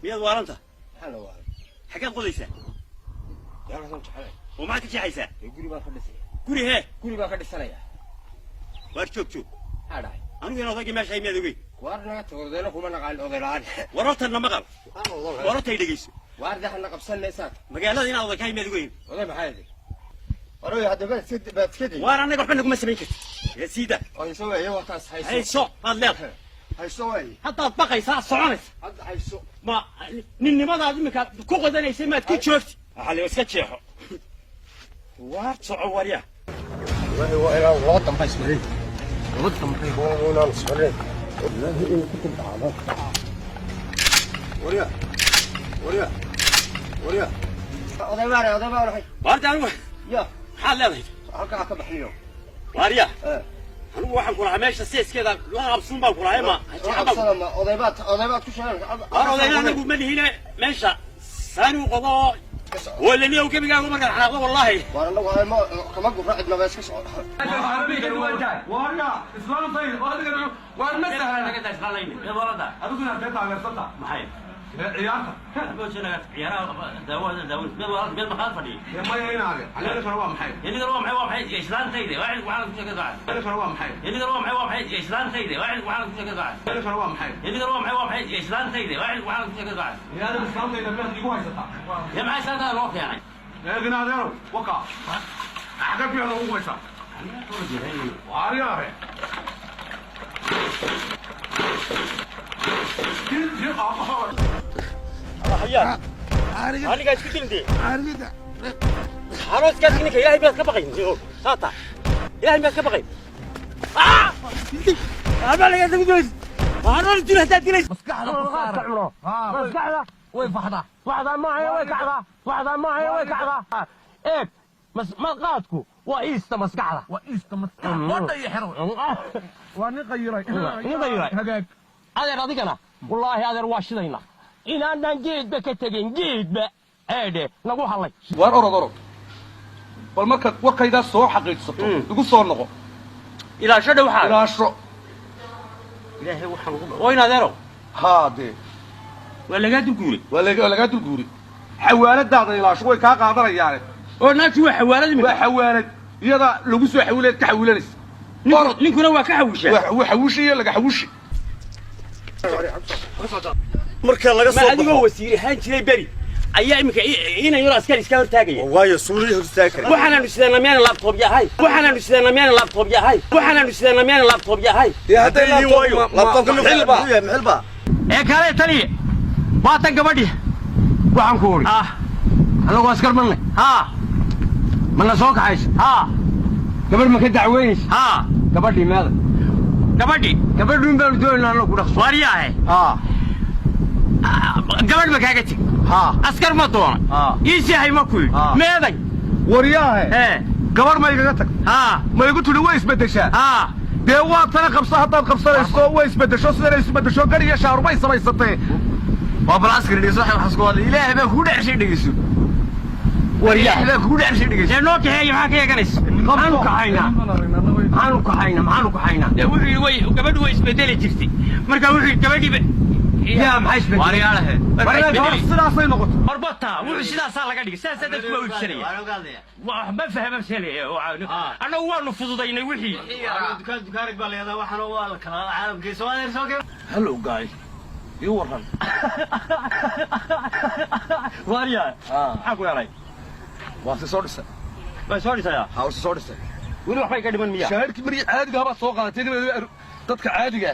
يا وارنتا حنا وارن حكى قوليسه يا رسول الله وما تجيحيسه يقولي ما خدسي قولي هي قولي ما خدسنايا وارشوف شوف هذا انا وين اضاقي ماشي هي ميدوي وارنا توردنا كما نقال اودلان ورتنا مقال ورتي دغيس وارد احنا قبسنا ساك magaalada ina oday ka meeduweyn oday maxay tahay waroy hadda baad iskadi waan anaga waxba nagu ma sameyn kartid ya siida ay soo way waqtaas hayso aad leedahay hayso way hadda baqaysaa soconaysa hadda hayso ma ninnimadaad imika ku qodanaysa maad ku joogti xalay iska jeexo waar soco wariya waa loo dambaysmaday loo dambaysmaday oo socday wallahi in ku dhacdo wariya wariya wariya oday baan hay waarta anigu ya maxaad leedahay halkaa ka baxniyo wariya anigu waxaan ku lahaa meesha seeskeeda la qabsuun baan ku lahaa ma oday baad ku sheegay odayna anigu ma lihine meesha saani u qodo ولا اليوم كيف قالوا مرة حلاقة والله. والله ما كمان قرأت ما بس كسر. واريا إسلام طيب وهذا وأنا مسح أنا كده إسلام لين. يا ولد. أبوك أنا بيت على السلطة. محيط. عيارك. بس أنا عيارة داود بيل مخالفة دي. ما يهين عليه. على كروه محيط. اللي قالوا محيط إسلام طيب واحد وعلى كل كذا بعد. على كروه محيط. اللي قالوا محيط إسلام طيب واحد وعلى كل كذا بعد. على كروه محيط. اللي قالوا محيط إسلام طيب واحد وعلى كل كذا بعد. يا هذا الإسلام طيب بيت يقوي سلطة. يا معي سلطة الوقت يعني. لكن هذا وقع. أحد فيها هو ويسا. واريا. حياك أنا قاعد تقول دي حروس كاتني كي إلهي بيت كبقين ساطع إلهي بيت كبقين أنا اللي قاعد تقول أنا اللي تقول هتاك ليش مسكعة وين فحضة فحضة معي وين كعضة فحضة معي وين كعضة إيه مسقاتكو وإيست مسكعة وأنت يحرم. ونغيري. هجاك هذا راضيك أنا والله هذا رواشدينا إن أنا جيد بكتجين جيد ب هذا نقول حلي ورا bal marka warkayda soo xaqiiqsato ugu soo noqo إلى شد وحال ila ashro إلهي وحال وين هذا haade ولا قاعد تقولي laga dul guuri xawaaladaada ila ashro way ka qaadanayaan وناس هو حوالد من xawaalad iyada lagu soo xawileed ka xawilanaysa ninkuna waa ka xawisha wax xawishi laga xawishi marka laga soo baxo wasiir ahaan jiray bari ayaa imika inay yar askari iska hortaagay waayo suuliyo hortaagay waxaan isleena meel laptop yahay waxaan isleena meel laptop yahay waxaan isleena meel laptop yahay يا هذا لابتوب محلبا ee kale taliye baatan gabadhi waxaan ku ori anagu askar manay mana soo kaxays gabadh ma ka dacweynaysa gabadhi meeda gabadhu baan doonaa inaan ku dhaqso wariyahay gabadh ma kaaga tag askar ma doona ii sihay ma ku meeday wariyahay gabar ma iga tag ma igu tuli way isbedeshaa dee waa tan qabso hadaad qabsanayso way isbedesho sidoo isbedesho gariya shaarubay samaysatay waa bal askari dhiso waxa xaskood ilaahay baa ku dhacshay dhigiso wariyahay baa ku dhacshay dhigiso ee noo kaxeeyo maxaa ka yeeganaysa maxaanu ka haynaa wuxuu way gabadhu way isbedeli jirtay marka wuxuu gabadhiiba yaa maxay isbedeli wariyaalahe sidaasay noqoto marbata wuxuu sidaasaa laga dhigay sidaas dadku ma iibsanaya waxba fahma shalay anagu waanu fududaynay wixii dukaan baa leedahay waxana waa la kala caalamkii Soomaaliya soo gal hello guys you waran wariya maxaa ku yaray waa soo dhisay way soo dhisaya soo dhisay weli waxbay ka dhiman miyaa shaharkii mari caadiga baa soo qaadatay dadka caadiga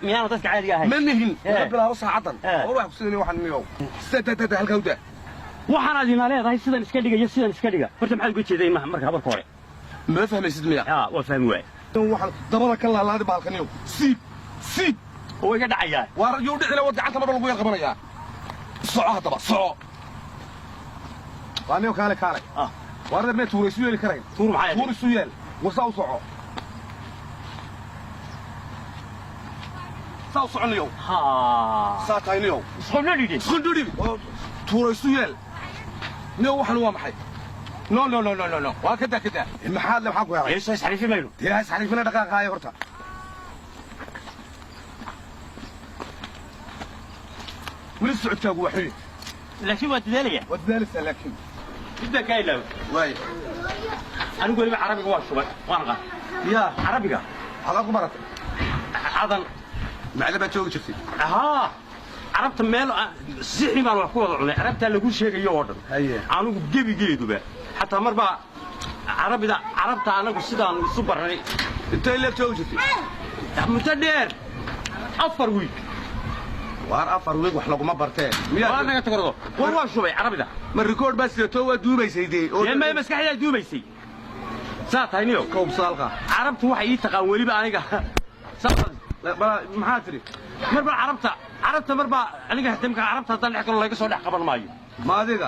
miyaana dadka caadiga ahayn ma nihin bilaabo saacadan oo wax ku sidii waxan niyow sidada halka u daa waxaan adina leedahay sidan iska dhiga horta maxaad uga jeeday marka habarka hore ma fahmaysid miya waa fahmi waay waxaan dabada ka laalaadi baalkan niyow siib oo iga dhacaya war yuu dhicila wad gacanta mar lagu yar qabanaya soco hadaba soco waa niyow kaale war ma tuuraysu yeeli karayn tuur maxay tuurisu yeel wasa u soco saw soconayo saataynayo isqondhidi tuuraysu yeel niyow waxan waa maxay no waa kada maxaad le maxaa ku yaray eesay xariifimayno yaa xariifina dhaqaaqaaya horta ولسه عدك وحيد لكن ودالية ودالسة لكن إذا كايلو واي أنا أقول لك عربي واش وانا يا عربي على قمرك هذا معلبة توقف شفتي ها عربت ميل سحري ما wax ku wada cunay arabta lagu sheegayo oo dhan aanu gebi duba hatta marba arabta anagu sidaan isu baranay inta ila توقفتي mutadheer afar week waar afar week wax lagu ma barteen miyaa naga tagro war waa shubay arabida ma record bas to waa duubaysay oo ma maskaxda duubaysay saatayniyo koob salqa arabtu waxay ii taqaan waliba aniga maxaa tiri marba عربت مربع أنا قاعد تمك عربت هطلع كل الله يقصد حق قبل ماي ما ذيك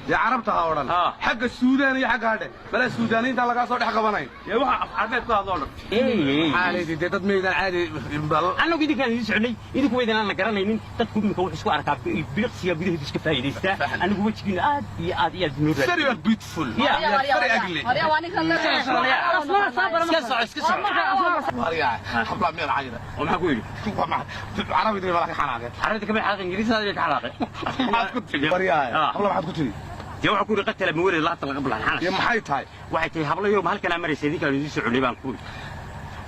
يا عربت هاورن حق السوداني حق هذا بلا السوداني انت لقى صوت حق بناي يا واحد عرفت هذول عادي دي تدميد عادي انا قد كان يسعني اذا كويد انا قرانين تدكو من كوخ اسكو اركاب بلقسيا بده اسك فايديستا انا قوتكين اد يا نور very beautiful يا very ugly يا واني كان اسكت مريا حبلا من العيره وما اقول عربي دي ولا حناقه عربي كمان حاجه انجليزي هذا حلاقه ما كنت مريا حبلا ما كنت يا waxaa ku qatala mawri la tal qabla xanaas ya maxay tahay waxay tahay hablo yom halkan amareysay idinka idin soo cunay baan ku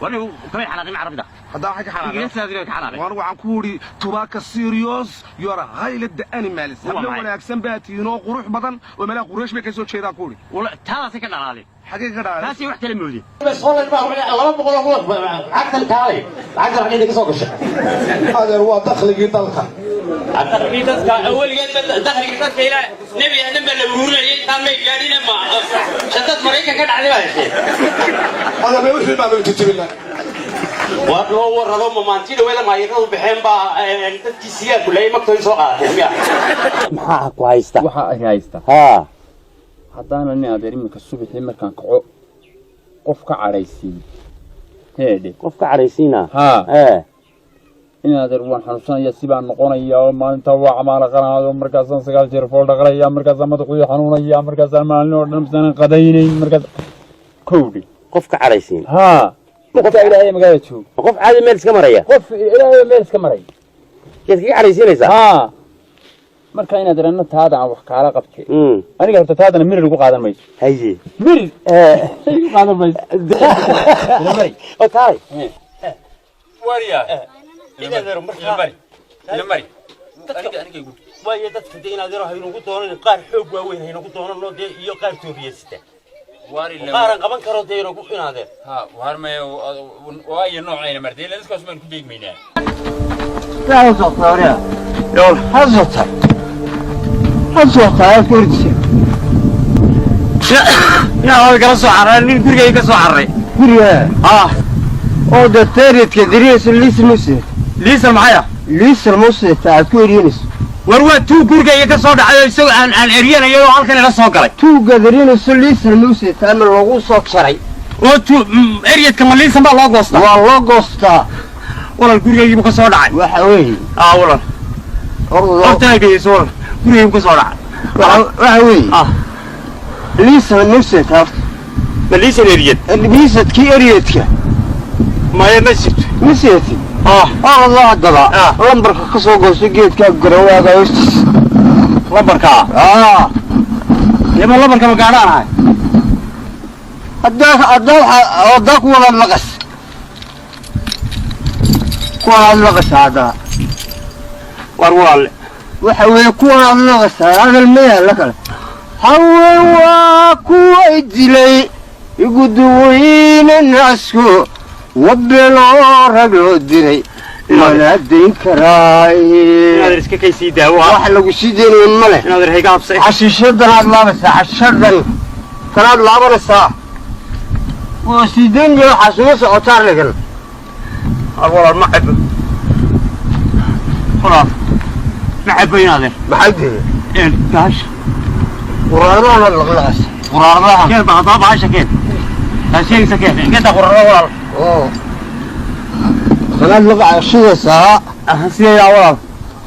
wani kamay xanaaqin arabida hadaa waxa ka xanaaqay ingiriisiga ka xanaaqay waan waxaan ku wuri tubaaka serious you are highly the animals hablo wanaagsan baatiino qurux badan oo mala quraash bay ka soo jeedaa ku wuri wala taasi ka dhalaalay xagee ka dhalaalay taasi wax kala moodi بس والله ما 200 عقد الكالي عقد الحين كسو قش هذا هو دخلي دلك دخلي دلك اول قد دخلي دلك الى نبي انا بلوري كان ما يقالين ما شدت مريكا كان علي هذا ما وحي ما بتجيب لنا والله ورادو ما انتي ولا ما يرو بحين با dadkii siyaa kulay magtooy soo qaaday maxaa ku haysta waxa ay haysta ha hadana nin adeer imika subaxii markaan kaco qof ka careysiin heede qof ka careysiina ha in adeer waan xanuunsanaya si baan noqonaya maalinta waa camaal qanaado markaas aan 9 jeer fool dhaqraya markaas aan madaxu xanuunaya markaas aan maalin oo dhan san qadaynayn markaas koodi qof ka careysiin ha qof ilaahay magaalada joog qof caadi meel iska maraya qof ilaahay meel iska maray keed ka careysiinaysa ha marka in adeer anna taada aan wax kaala qabtay aniga horta taadana mir lagu qaadan mayso haye mir qaadan mayso mari oo taay wariya ina daro marka mari aniga igu way dadka deena daro haynu ku doonan qaar xoog waaweyn haynu ku doonan iyo qaar tooriyasta qaaran qaban karo deena ku inaadeen ha warmay waa noocayna martay la iska soo ku deegmeynaa لا صوت يا يلا حصلت كردي يا هذا كلا سو عرى نين غريغي كسو عرى غريغا او دتريت كدريس ليس معايا ليس الموسى تاع كورينس warwa tuu gurigayga ka soo dhacay isagoo aan eriyanayo halkan ila soo galay tuu gadariinus liis muuse taan lagu soo jaray oo tuu eriyadka maliisan baa loo goostaa waa loo goostaa walaal gurigayga ka soo dhacay waxa weey walaal hortaagayso gurigayga ka soo dhacay waxa weey liis muuse taan maliisan eriyad liisadki eriyadka ma masjid الله دبا لمبرك كسو غوسو جيدكا غرواغا هوستيس لمبركا يما لمبركا ما غارانا هدا ولا لقس لقس هذا ورول waxa weey kuwa laqas hada meeya la kale hawa kuwa dilay igu duwayna nasku وبلو رجل الدري ولا الدين كراي نادر اسكا كيسي داوا واحد لو سيدين مله نادر هيك ابسي حشيشدن هاد لابس حشدن كان لابرسا وسيدين جو حسوس اوتار لكن والله ما حب خلاص ما حب ينادر بحدي ايه كاش قرارنا الغلاس قرارنا كيف بغضب عايشه كيف هالشيء سكين كده قرار خلال لقى الشيء ساعة سيا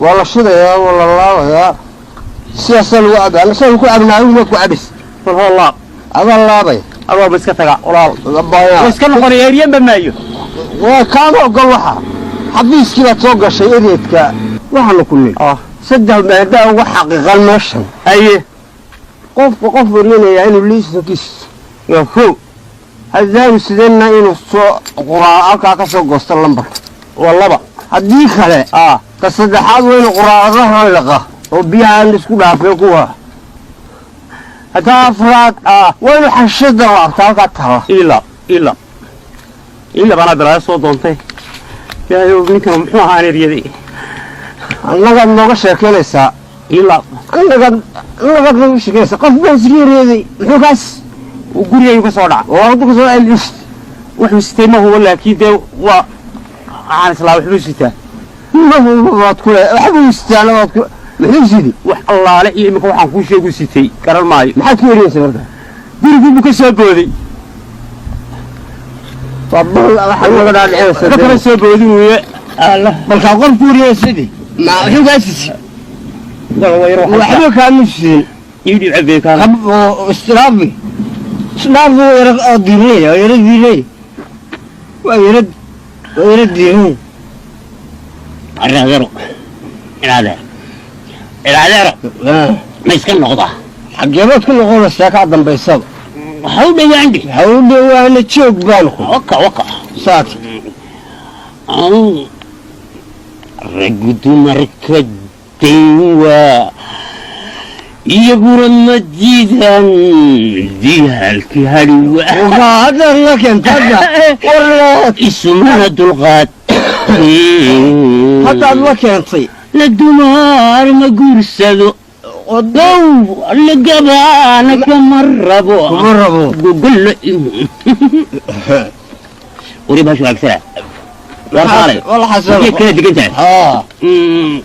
والله شذا والله الله يا سياسة الوعد أنا سأقول أبناء عيونك وعبس والله هذا الله بي أبغى بس كتجا والله ضبايا بس كانوا قريبين بمايو وكانوا قلوها حبيس كذا توقع شيء ريتك وحنا كلنا saddex maadaa ugu xaqiiqan meeshan aye qofku qof warinayaa inuu liisankiis waa kow haddaanu sideenna inuu soo quraa halkaa ka soo goosto lambar waa laba haddii kale ka saddexaad waa inuu quraadaha liqa oo biyahaan isku dhaafeen kuwa haddaa afraad waa inuu xashada laabta halkaa taala ila bana dalaa soo doontay yaayo ninkan muxuu ahaa eryaday annagaad nooga sheekeynaysaa annagaad nooga sheekeynaysaa qof baa isreereeday muxuu kaas gurigaygu ka soo dhaca oo adu ka soo elist wuxuu sitay ma hubo laakiin dee waa aan islaa wuxuu sitaa ma hubo waad ku waxbuu sitaa waad ku muxuu sidi wax allaale iyo imika waxaan kuu sheegu sitay garan maayo maxaad ku eriyeysa marka gurigii buu ka soo booday kala soo boodin weye balkaa qof ku eriyeysadii ma wuxuu kaa sisi waxba kaama siin istiraabi yara diinay waa yara diinay waa yara diinay arraadero ilaadeero ma iska noqdaa xageebaad ku noqonaysaa kaa dambaysaba waxa u dhawaandhi ha u dhawaana joog baan ku waka saat raggu dumarka dayn iyaguna ma diidaan dihaalkii hadhiwa haddaad la keentadda isumana dulqaad haddaad la keentay la dumaar ma guursado odow la gabaana kama rabo gogollo wari baashu agsana war kaalay wala xasano kala degan tahay